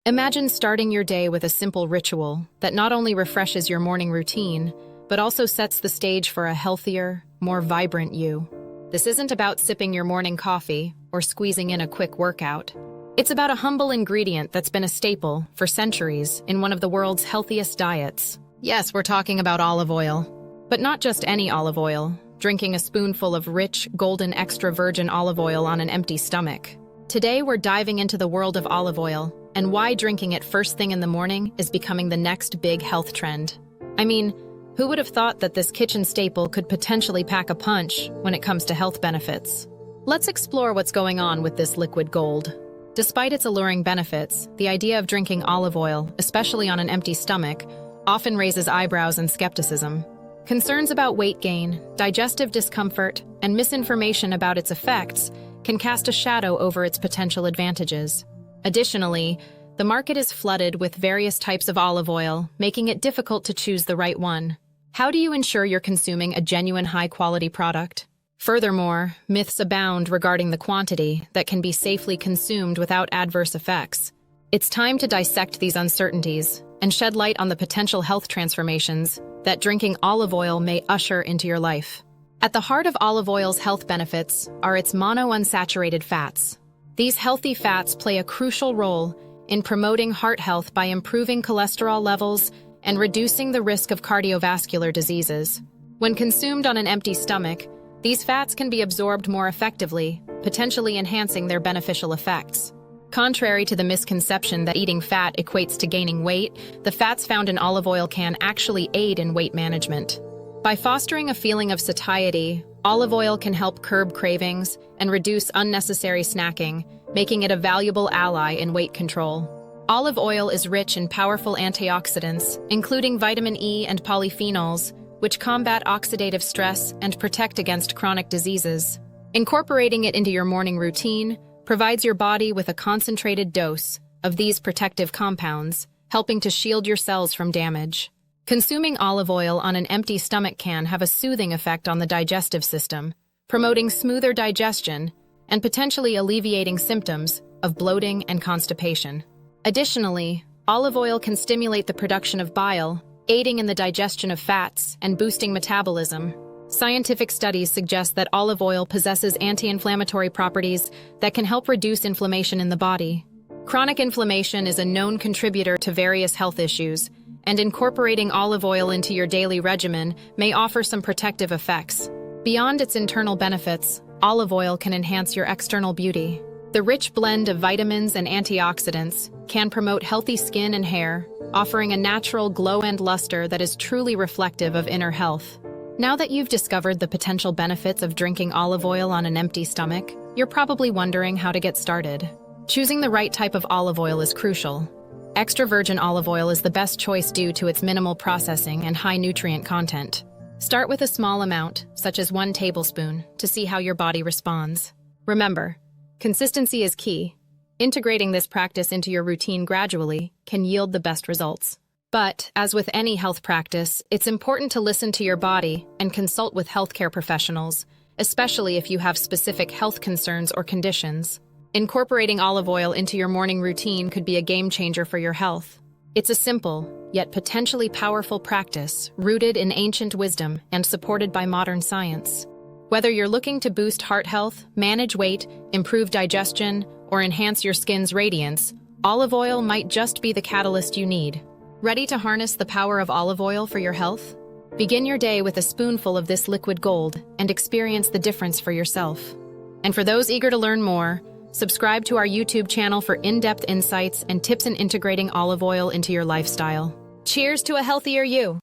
Imagine starting your day with a simple ritual that not only refreshes your morning routine, but also sets the stage for a healthier, more vibrant you. This isn't about sipping your morning coffee or squeezing in a quick workout. It's about a humble ingredient that's been a staple for centuries in one of the world's healthiest diets. Yes, we're talking about olive oil. But not just any olive oil, drinking a spoonful of rich, golden extra virgin olive oil on an empty stomach. Today, we're diving into the world of olive oil and why drinking it first thing in the morning is becoming the next big health trend. I mean, who would have thought that this kitchen staple could potentially pack a punch when it comes to health benefits? Let's explore what's going on with this liquid gold. Despite its alluring benefits, the idea of drinking olive oil, especially on an empty stomach, often raises eyebrows and skepticism. Concerns about weight gain, digestive discomfort, and misinformation about its effects can cast a shadow over its potential advantages. Additionally, the market is flooded with various types of olive oil, making it difficult to choose the right one. How do you ensure you're consuming a genuine high-quality product? Furthermore, myths abound regarding the quantity that can be safely consumed without adverse effects. It's time to dissect these uncertainties and shed light on the potential health transformations that drinking olive oil may usher into your life. At the heart of olive oil's health benefits are its monounsaturated fats. These healthy fats play a crucial role in promoting heart health by improving cholesterol levels and reducing the risk of cardiovascular diseases. When consumed on an empty stomach, these fats can be absorbed more effectively, potentially enhancing their beneficial effects. Contrary to the misconception that eating fat equates to gaining weight, the fats found in olive oil can actually aid in weight management. By fostering a feeling of satiety, olive oil can help curb cravings and reduce unnecessary snacking, making it a valuable ally in weight control. Olive oil is rich in powerful antioxidants, including vitamin E and polyphenols, which combat oxidative stress and protect against chronic diseases. Incorporating it into your morning routine provides your body with a concentrated dose of these protective compounds, helping to shield your cells from damage. Consuming olive oil on an empty stomach can have a soothing effect on the digestive system, promoting smoother digestion and potentially alleviating symptoms of bloating and constipation. Additionally, olive oil can stimulate the production of bile, aiding in the digestion of fats and boosting metabolism. Scientific studies suggest that olive oil possesses anti-inflammatory properties that can help reduce inflammation in the body. Chronic inflammation is a known contributor to various health issues, and incorporating olive oil into your daily regimen may offer some protective effects. Beyond its internal benefits, olive oil can enhance your external beauty. The rich blend of vitamins and antioxidants can promote healthy skin and hair, offering a natural glow and luster that is truly reflective of inner health. Now that you've discovered the potential benefits of drinking olive oil on an empty stomach, you're probably wondering how to get started. Choosing the right type of olive oil is crucial. Extra virgin olive oil is the best choice due to its minimal processing and high nutrient content. Start with a small amount, such as 1 tablespoon, to see how your body responds. Remember, consistency is key. Integrating this practice into your routine gradually can yield the best results. But, as with any health practice, it's important to listen to your body and consult with healthcare professionals, especially if you have specific health concerns or conditions. Incorporating olive oil into your morning routine could be a game changer for your health. It's a simple, yet potentially powerful practice, rooted in ancient wisdom and supported by modern science. Whether you're looking to boost heart health, manage weight, improve digestion, or enhance your skin's radiance, olive oil might just be the catalyst you need. Ready to harness the power of olive oil for your health? Begin your day with a spoonful of this liquid gold and experience the difference for yourself. And for those eager to learn more, subscribe to our YouTube channel for in-depth insights and tips in integrating olive oil into your lifestyle. Cheers to a healthier you!